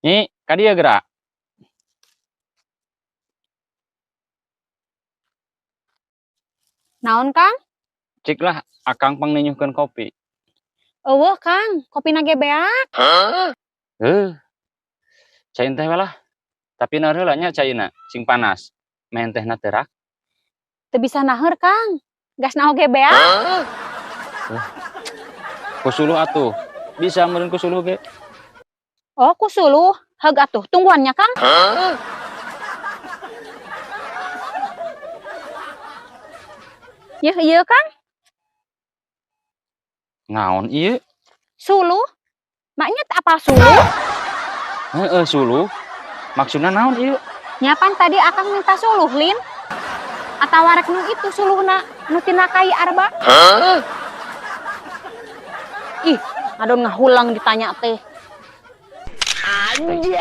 Nyi, ka dieu geura. Naon, Kang? Cik lah akang pangninyuhkeun kopi. Eueuh, Kang. Kopina ge beak. Cain teh we lah. Tapi naeur heula nya caina, sing panas. Maen tehna teu rak. Teu bisa naher, Kang. Gasna oge beak. Kusuluh atuh. Bisa meureun kusuluh ge. Oh, kusuluh. Heug atuh, tungguannya, Kang. Yeuh ieu, Kang. Naon ieu? Suluh. Maknya teu apal suluh. Heeh, suluh. Maksudna naon ieu? Nyapan tadi Akang minta suluh, Lin. Atawa rek nu itu suluhna nu tina kai arba. Ih, adon ngahulang ditanya teh. Anjay.